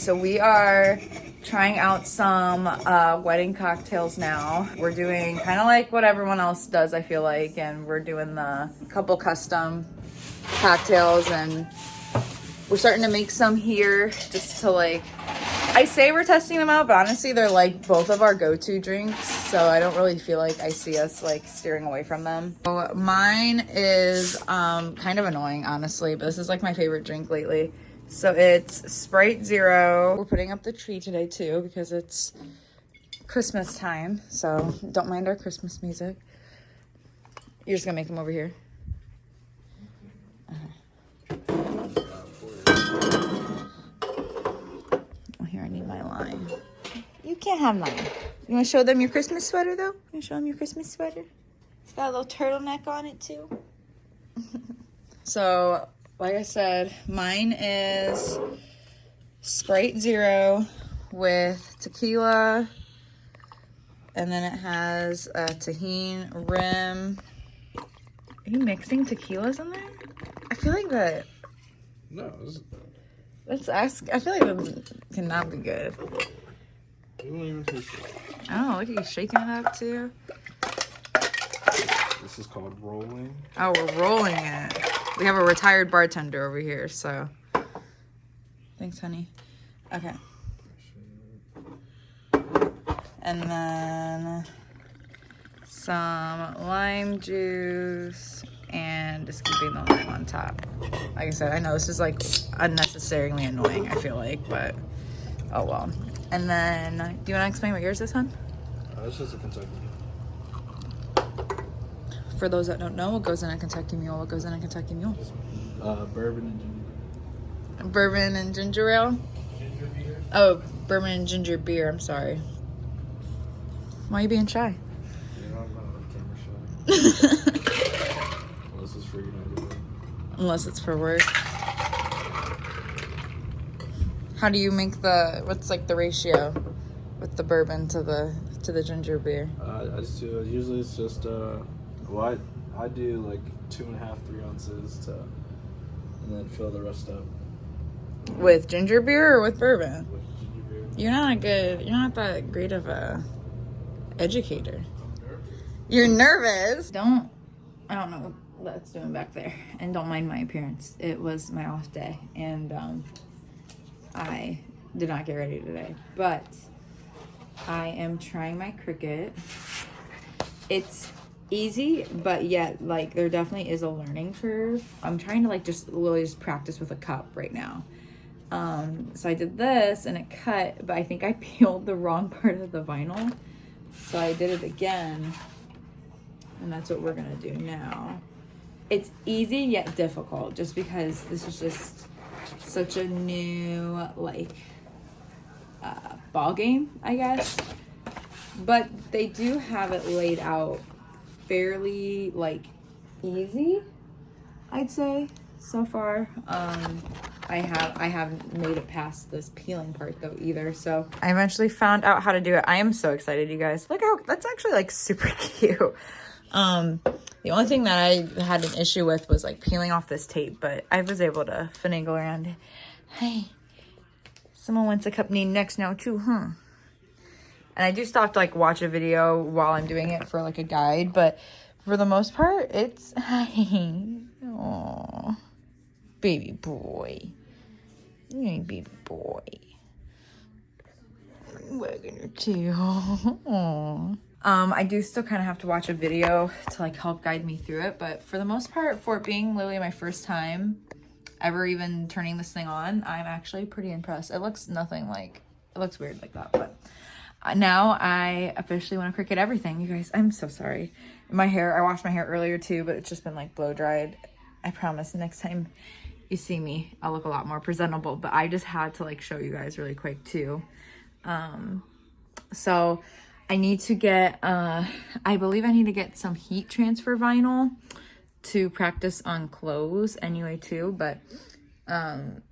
so we are trying out some wedding cocktails now. We're doing kind of like what everyone else does, I feel like, and we're doing the couple custom cocktails, and we're starting to make some here just to like, I say we're testing them out, but honestly they're like both of our go-to drinks, so I don't really feel like I see us like steering away from them. So mine is kind of annoying, honestly, but this is like my favorite drink lately. So it's Sprite Zero. We're putting up the tree today too because it's Christmas time, so don't mind our Christmas music. You're just gonna make them over here. Here, I need my line. You can't have mine. You want to show them your Christmas sweater, though? You want to show them your Christmas sweater? It's got a little turtleneck on it, too. So, like I said, mine is Sprite Zero with tequila. And then it has a tahini rim. Are you mixing tequilas in there? I feel like that... No, Let's ask. I feel like that cannot be good. you won't even taste it. Oh, look at you shaking it up too. This is called rolling. Oh, we're rolling it. We have a retired bartender over here, so. Thanks, honey. Okay. And then some lime juice and just keeping the lime on top. Like I said, I know this is like unnecessarily annoying, I feel like, but oh well. And then, do you want to explain what yours is, hon? It's just a Kentucky. For those that don't know, what goes in a Kentucky Mule? What goes in a Kentucky Mule? Bourbon and ginger. Bourbon and ginger ale? Ginger beer? Oh, bourbon and ginger beer, I'm sorry. Why are you being shy? You know, I'm not on camera shy. Unless it's for United. Unless it's for work. How do you make what's like the ratio with the bourbon to the ginger beer? I just do it. Usually it's just, well, I do like 2.5, 3 ounces and then fill the rest up. With ginger beer or with bourbon? With ginger beer. You're not that great of a educator. I'm nervous. You're nervous? I don't know what that's doing back there. And don't mind my appearance. It was my off day. And I did not get ready today. But I am trying my Cricut. It's easy, but yet like there definitely is a learning curve. I'm trying to like literally just practice with a cup right now. So I did this and it cut, but I think I peeled the wrong part of the vinyl. So I did it again. And that's what we're gonna do now. It's easy yet difficult just because this is just such a new like ball game, I guess. But they do have it laid out fairly like easy, I'd say so far. I haven't made it past this peeling part though either, so I eventually found out how to do it. I am so excited, you guys. Look how that's actually like super cute. The only thing that I had an issue with was like peeling off this tape, but I was able to finagle around it. Hey, someone wants a cup named next now too, huh? And I do stop to like watch a video while I'm doing it for like a guide, but for the most part, it's oh, baby boy, baby boy, wagging your tail. Aww. I do still kind of have to watch a video to like help guide me through it, but for the most part, for it being literally my first time ever even turning this thing on, I'm actually pretty impressed. It looks nothing like, it looks weird like that, but now I officially want to Cricut everything. You guys, I'm so sorry. My hair, I washed my hair earlier too, but it's just been like blow dried. I promise next time you see me, I'll look a lot more presentable, but I just had to like show you guys really quick too. So I need to get, I believe I need to get some heat transfer vinyl to practice on clothes anyway too, but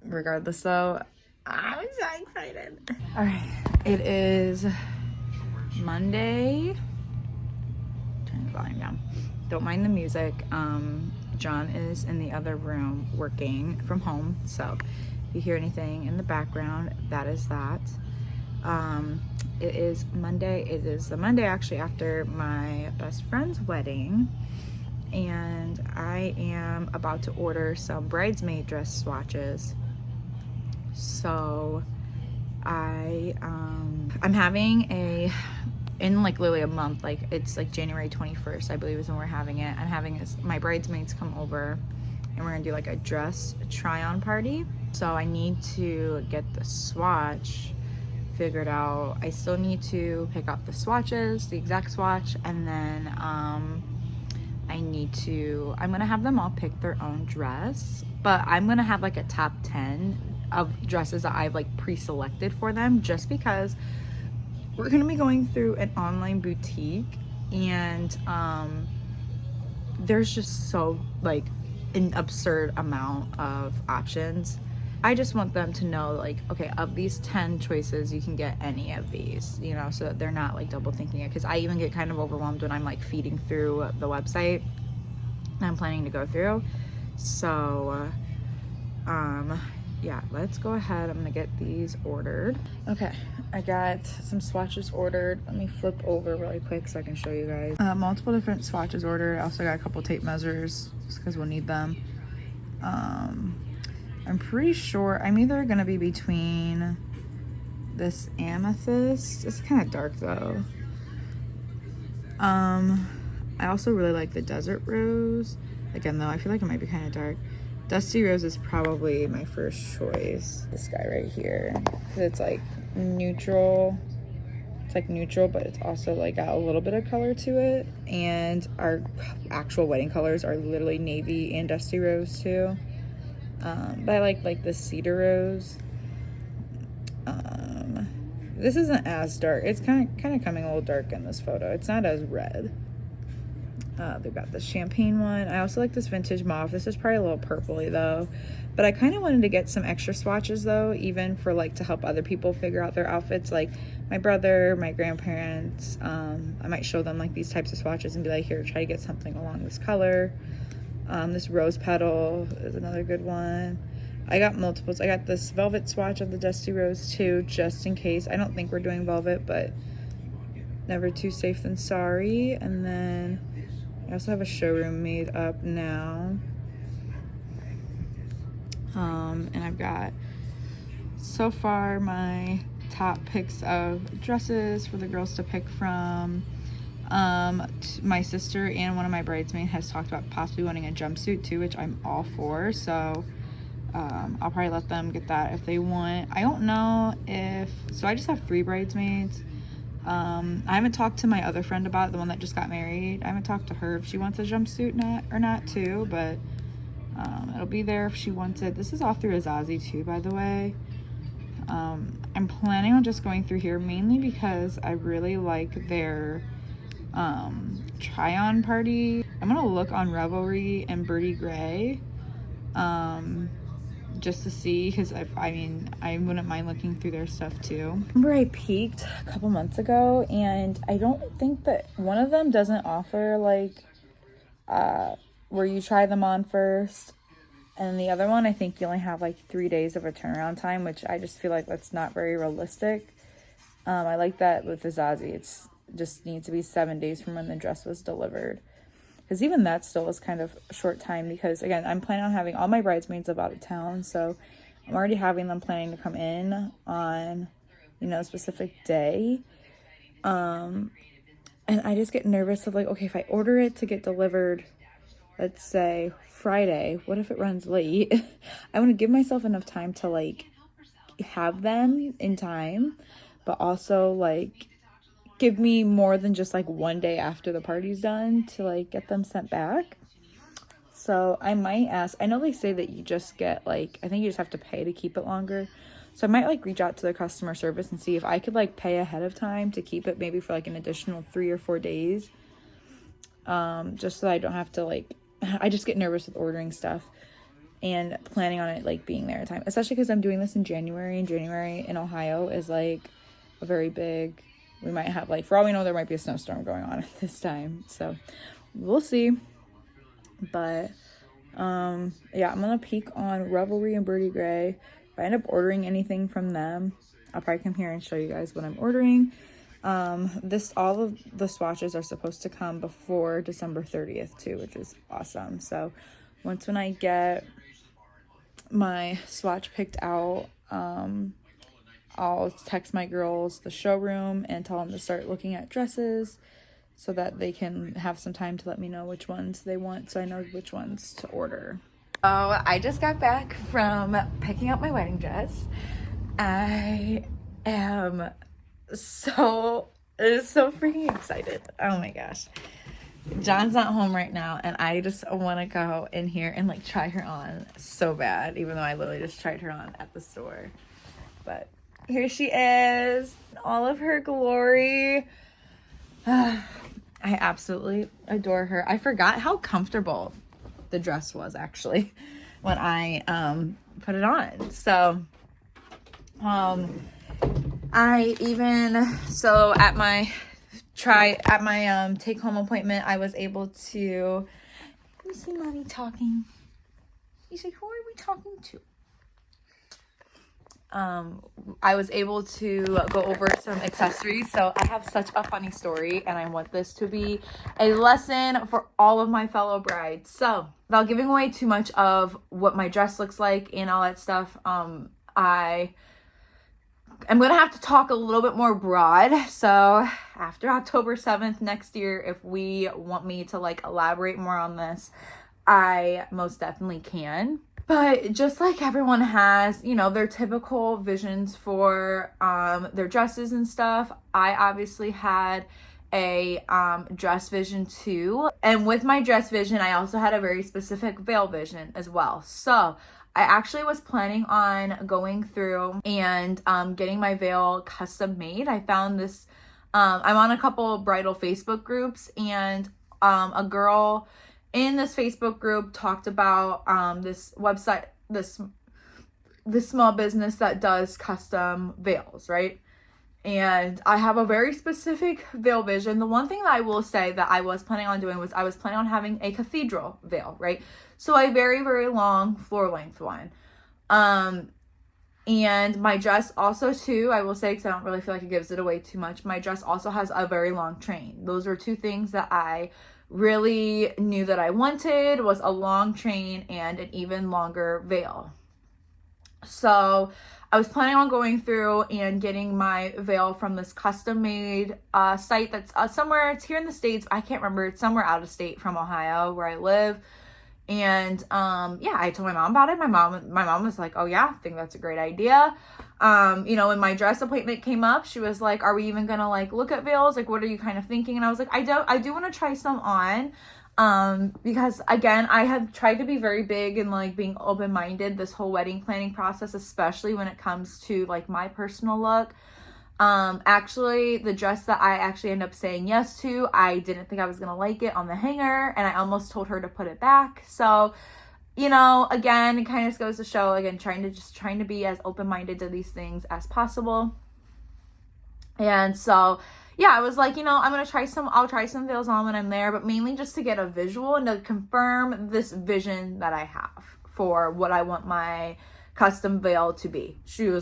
regardless though, I'm so excited. All right, it is Monday. Turn the volume down. Don't mind the music. John is in the other room working from home, so If you hear anything in the background, that is that. It is Monday. It is the Monday actually after my best friend's wedding, and I am about to order some bridesmaid dress swatches. So I'm having in like literally a month, like it's like January 21st, I believe is when we're having it. I'm having my bridesmaids come over and we're gonna do like a dress try-on party. So I need to get the swatch figured out. I still need to pick out the swatches, the exact swatch, and then I'm gonna have them all pick their own dress, but I'm gonna have like a top 10 of dresses that I've like pre-selected for them, just because we're gonna be going through an online boutique, and there's just so like an absurd amount of options. I just want them to know, like, okay, of these 10 choices, you can get any of these, you know, so that they're not like double thinking it. Because I even get kind of overwhelmed when I'm like feeding through the website that I'm planning to go through. So, yeah, let's go ahead. I'm gonna get these ordered. Okay, I got some swatches ordered. Let me flip over really quick so I can show you guys. Multiple different swatches ordered. I also got a couple tape measures just because we'll need them. I'm pretty sure I'm either gonna be between this amethyst. It's kind of dark though. I also really like the desert rose. Again though, I feel like it might be kind of dark. Dusty rose is probably my first choice. This guy right here, because it's like neutral. It's like neutral, but it's also like got a little bit of color to it. And our actual wedding colors are literally navy and dusty rose too. But I like the cedar rose. This isn't as dark. It's kind of coming a little dark in this photo. It's not as red. They've got the champagne one. I also like this vintage mauve. This is probably a little purpley though. But I kind of wanted to get some extra swatches though, even for like to help other people figure out their outfits. Like my brother, my grandparents. I might show them like these types of swatches and be like, here, try to get something along this color. This rose petal is another good one. I got multiples. I got this velvet swatch of the dusty rose too, just in case. I don't think we're doing velvet, but never too safe than sorry. And then I also have a showroom made up now. And I've got so far my top picks of dresses for the girls to pick from. My sister and one of my bridesmaids has talked about possibly wanting a jumpsuit too, which I'm all for. So I'll probably let them get that if they want. I don't know if, so I just have 3 bridesmaids. I haven't talked to my other friend about it, the one that just got married. I haven't talked to her if she wants a jumpsuit or not too, but it'll be there if she wants it. This is all through Azazi too, by the way. I'm planning on just going through here mainly because I really like their try-on party. I'm gonna look on Revelry and Birdie Gray just to see, because I mean I wouldn't mind looking through their stuff too. Remember I peeked a couple months ago and I don't think that one of them doesn't offer like where you try them on first, and the other one I think you only have like 3 days of a turnaround time, which I just feel like that's not very realistic. I like that with the Zazie, it's just needs to be 7 days from when the dress was delivered, because even that still is kind of a short time, because again I'm planning on having all my bridesmaids live out of town, so I'm already having them planning to come in on, you know, a specific day. And I just get nervous of like, okay, if I order it to get delivered, let's say Friday, what if it runs late? I want to give myself enough time to like have them in time, but also like give me more than just like 1 day after the party's done to like get them sent back. So I might ask, I know they say that you just get like, I think you just have to pay to keep it longer. So I might like reach out to the customer service and see if I could like pay ahead of time to keep it maybe for like an additional 3 or 4 days. Just so I don't have to like, I just get nervous with ordering stuff and planning on it like being there in time, especially because I'm doing this in January, and January in Ohio is like a very big, we might have like, for all we know, there might be a snowstorm going on at this time, so we'll see. But yeah, I'm gonna peek on Revelry and Birdie Gray. I end up ordering anything from them, I'll probably come here and show you guys what I'm ordering. All of the swatches are supposed to come before December 30th too, which is awesome. So when I get my swatch picked out, I'll text my girls the showroom and tell them to start looking at dresses so that they can have some time to let me know which ones they want, so I know which ones to order. Oh, I just got back from picking up my wedding dress. I am so freaking excited. Oh my gosh. John's not home right now, and I just want to go in here and like try her on so bad, even though I literally just tried her on at the store. But here she is, all of her glory. I absolutely adore her. I forgot how comfortable the dress was actually when I put it on. So at my take home appointment, I was able to, you see mommy talking. You say, who are we talking to? I was able to go over some accessories. So I have such a funny story, and I want this to be a lesson for all of my fellow brides. So without giving away too much of what my dress looks like and all that stuff, I'm going to have to talk a little bit more broad. So after October 7th next year, if we want me to like elaborate more on this, I most definitely can. But just like everyone has, you know, their typical visions for their dresses and stuff, I obviously had a dress vision too. And with my dress vision, I also had a very specific veil vision as well. So I actually was planning on going through and getting my veil custom made. I found this, I'm on a couple bridal Facebook groups, and a girl in this Facebook group talked about this website, this small business that does custom veils, right? And I have a very specific veil vision. The one thing that I will say that I was planning on doing was I was planning on having a cathedral veil, right? So a very, very long floor length one. And my dress also too, I will say, because I don't really feel like it gives it away too much, my dress also has a very long train. Those are two things that I really knew that I wanted, was a long train and an even longer veil. So I was planning on going through and getting my veil from this custom made site that's somewhere, it's here in the States, I can't remember, it's somewhere out of state from Ohio where I live. And yeah, I told my mom about it. My mom was like, oh yeah, I think that's a great idea. You know, when my dress appointment came up, she was like, are we even gonna like look at veils? Like, what are you kind of thinking? And I was like, I do want to try some on. Because again, I have tried to be very big and like being open-minded this whole wedding planning process, especially when it comes to like my personal look. Actually, the dress that I actually ended up saying yes to, I didn't think I was gonna like it on the hanger, and I almost told her to put it back. So, you know, again, it kind of goes to show, again, trying to be as open-minded to these things as possible. And so, yeah, I was like, you know, I'll try some veils on when I'm there, but mainly just to get a visual and to confirm this vision that I have for what I want my custom veil to be.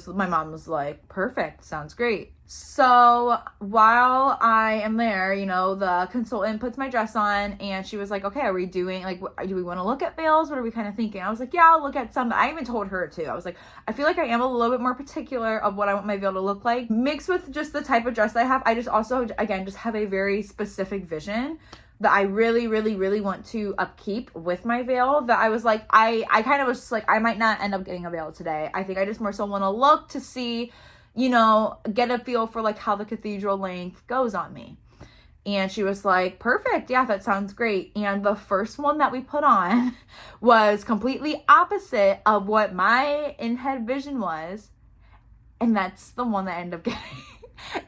My mom was like, perfect, sounds great. So while I am there, you know, the consultant puts my dress on, and she was like, okay, are we doing, like, do we want to look at veils? What are we kind of thinking? I was like, yeah, I'll look at some. I even told her too. I was like, I feel like I am a little bit more particular of what I want my veil to look like, mixed with just the type of dress I have. I just also, again, just have a very specific vision that I really, really, really want to upkeep with my veil, that I was like, I kind of was just like, I might not end up getting a veil today. I think I just more so want to look to see, you know, get a feel for like how the cathedral length goes on me. And she was like, perfect, yeah, that sounds great. And the first one that we put on was completely opposite of what my in-head vision was. And that's the one that I ended up getting.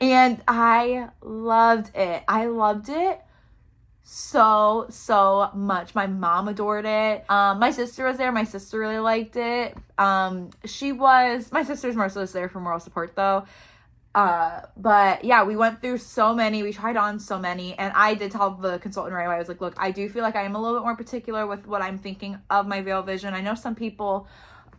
And I loved it. I loved it so much. My mom adored it. My sister was there. My sister really liked it. My sister's more so there for moral support though. But yeah, we went through so many, we tried on so many, and I did tell the consultant right away, I was like, look, I do feel like I am a little bit more particular with what I'm thinking of my veil vision. I know some people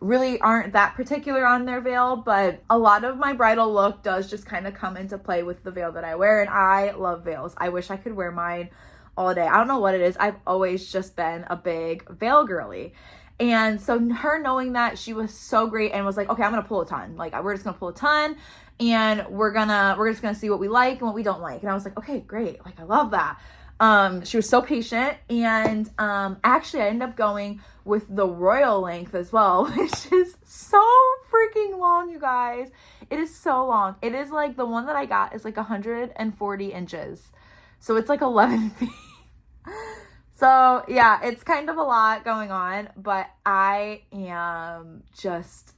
really aren't that particular on their veil, but a lot of my bridal look does just kind of come into play with the veil that I wear, and I love veils. I wish I could wear mine all day. I don't know what it is. I've always just been a big veil girly. And so her knowing that, she was so great and was like, okay, I'm gonna pull a ton. Like, we're just gonna pull a ton, and we're just gonna see what we like and what we don't like. And I was like, okay, great. Like, I love that. She was so patient, and actually I ended up going with the royal length as well, which is so freaking long, you guys. It is so long. It is like, the one that I got is like 140 inches. So it's like 11 feet. So yeah, it's kind of a lot going on, but I am just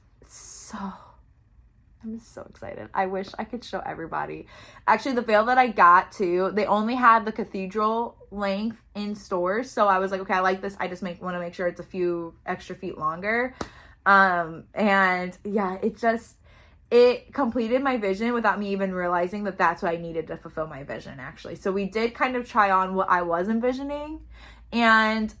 I'm so excited. I wish I could show everybody. Actually, the veil that I got too, they only had the cathedral length in stores. So I was like, okay, I like this. I just want to make sure it's a few extra feet longer. And yeah, it completed my vision without me even realizing that that's what I needed to fulfill my vision, actually. So we did kind of try on what I was envisioning, and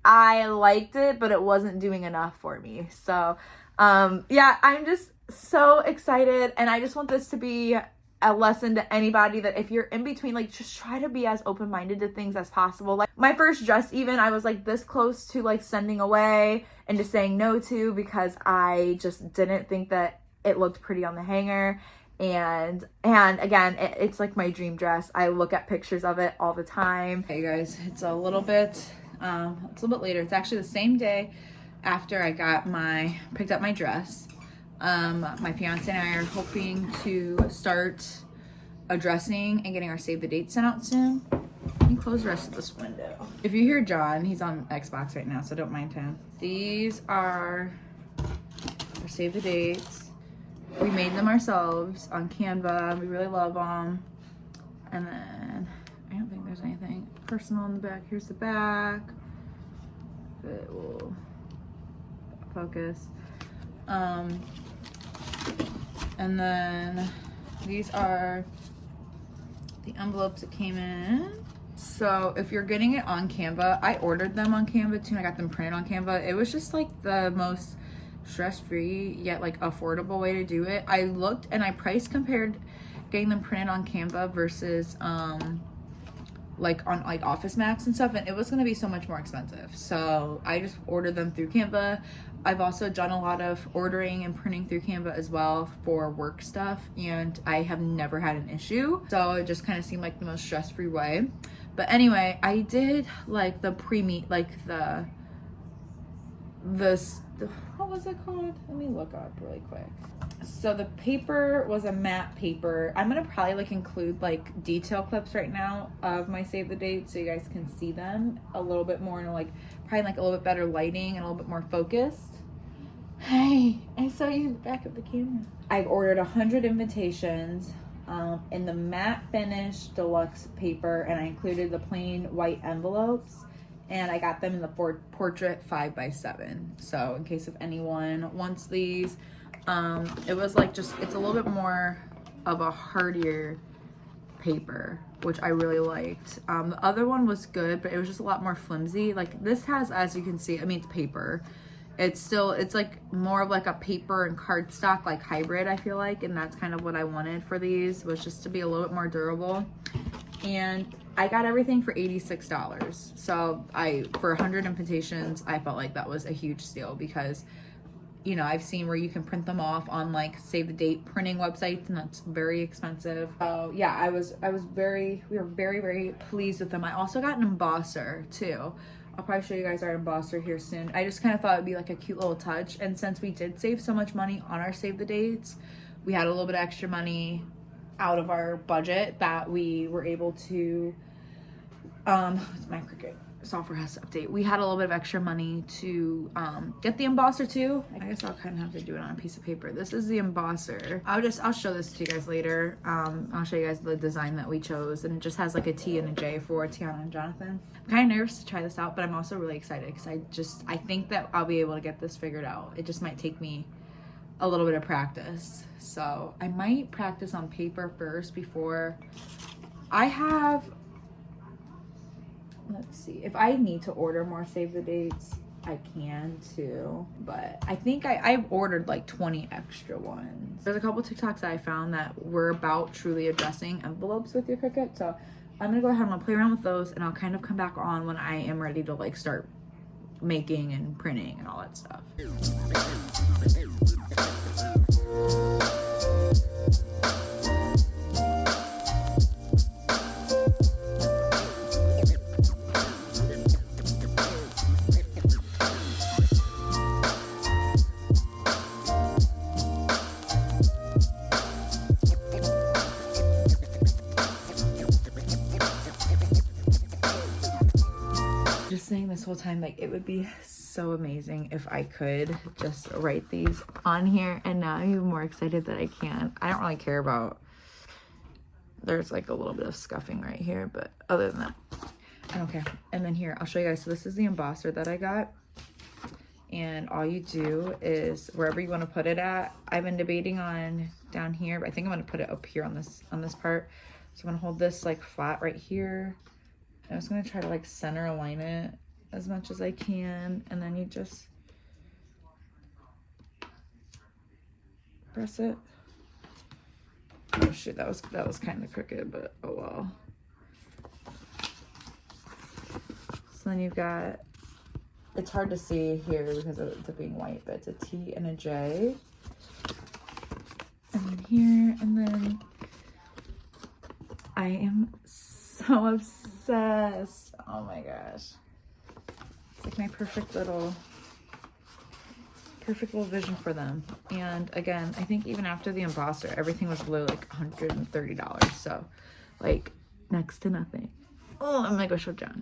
I liked it, but it wasn't doing enough for me. So yeah, I'm just so excited, and I just want this to be a lesson to anybody that if you're in between, like, just try to be as open-minded to things as possible. Like, my first dress, even, I was like this close to like sending away and just saying no to, because I just didn't think that it looked pretty on the hanger. And again, it's like my dream dress. I look at pictures of it all the time. Hey guys, it's a little bit later. It's actually the same day after I picked up my dress. My fiance and I are hoping to start addressing and getting our save the date sent out soon. Let me close the rest of this window. If you hear John, he's on Xbox right now, so don't mind him. These are our save the dates. We made them ourselves on Canva. We really love them. And then I don't think there's anything personal in the back. Here's the back. It will focus. And then these are the envelopes that came in. So if you're getting it on Canva, I ordered them on Canva too, and I got them printed on Canva. It was just like the most stress-free yet like affordable way to do it. I looked and I price compared getting them printed on Canva versus like on like Office Max and stuff, and it was going to be so much more expensive. So I just ordered them through Canva. I've also done a lot of ordering and printing through Canva as well for work stuff, and I have never had an issue. So it just kind of seemed like the most stress-free way. But anyway, I did like the pre-meet, like the what was it called? Let me look up really quick. So the paper was a matte paper. I'm gonna probably like include like detail clips right now of my save the date so you guys can see them a little bit more, and like probably like a little bit better lighting and a little bit more focused. Hey, I saw you in the back of the camera. I've ordered 100 invitations in the matte finish deluxe paper, and I included the plain white envelopes, and I got them in the portrait 5x7. So in case if anyone wants these, it was like it's a little bit more of a hardier paper, which I really liked. The other one was good, but it was just a lot more flimsy. Like this has, as you can see, I mean, it's paper. It's like more of like a paper and cardstock like hybrid, I feel like, and that's kind of what I wanted for these, was just to be a little bit more durable. And I got everything for $86. So for 100 invitations, I felt like that was a huge steal, because you know, I've seen where you can print them off on like save the date printing websites, and that's very expensive. So yeah, we were very, very pleased with them. I also got an embosser too. I'll probably show you guys our embosser here soon. I just kind of thought it'd be like a cute little touch. And since we did save so much money on our save the dates, we had a little bit of extra money out of our budget that we were able to, my Cricut software has to update. We had a little bit of extra money to get the embosser too. I guess I'll kind of have to do it on a piece of paper. This is the embosser. I'll show this to you guys later. I'll show you guys the design that we chose, and it just has like a T and a J for Tiana and Jonathan. I'm kind of nervous to try this out, but I'm also really excited because I think that I'll be able to get this figured out. It just might take me a little bit of practice. So I might practice on paper first before I have. Let's see, if I need to order more save the dates, I can too, but I think I ordered like 20 extra ones. There's a couple TikToks that I found that were about truly addressing envelopes with your Cricut, so I'm gonna go ahead and I'll play around with those, and I'll kind of come back on when I am ready to like start making and printing and all that stuff. Just saying this whole time, like, it would be so amazing if I could just write these on here, and now I'm even more excited that I can. I don't really care about, there's like a little bit of scuffing right here, but other than that, I don't care. And then here, I'll show you guys. So this is the embosser that I got, and all you do is wherever you want to put it at. I've been debating on down here, but I think I'm going to put it up here on this part. So I'm going to hold this like flat right here. I'm just going to try to like center align it as much as I can, and then you just press it. Oh shoot, that was kind of crooked, but oh well. So then you've got, it's hard to see here because of it being white, but it's a T and a J. And then here, and then I am so obsessed. Oh my gosh. It's like my perfect little vision for them. And again, I think even after the embosser, everything was below like $130. So like next to nothing. Oh, I'm gonna go show John.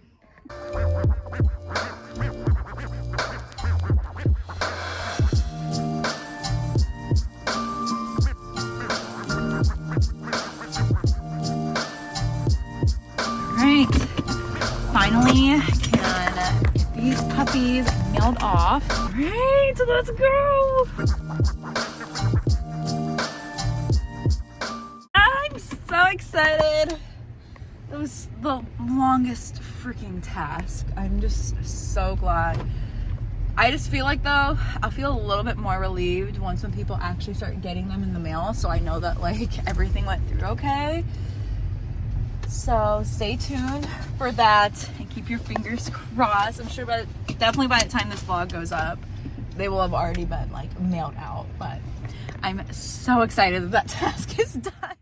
Finally can get these puppies mailed off. All right, let's go. I'm so excited. It was the longest freaking task. I'm just so glad. I just feel like though, I'll feel a little bit more relieved once when people actually start getting them in the mail, so I know that like everything went through okay. So stay tuned for that and keep your fingers crossed. I'm sure definitely by the time this vlog goes up, they will have already been like mailed out, but I'm so excited that task is done.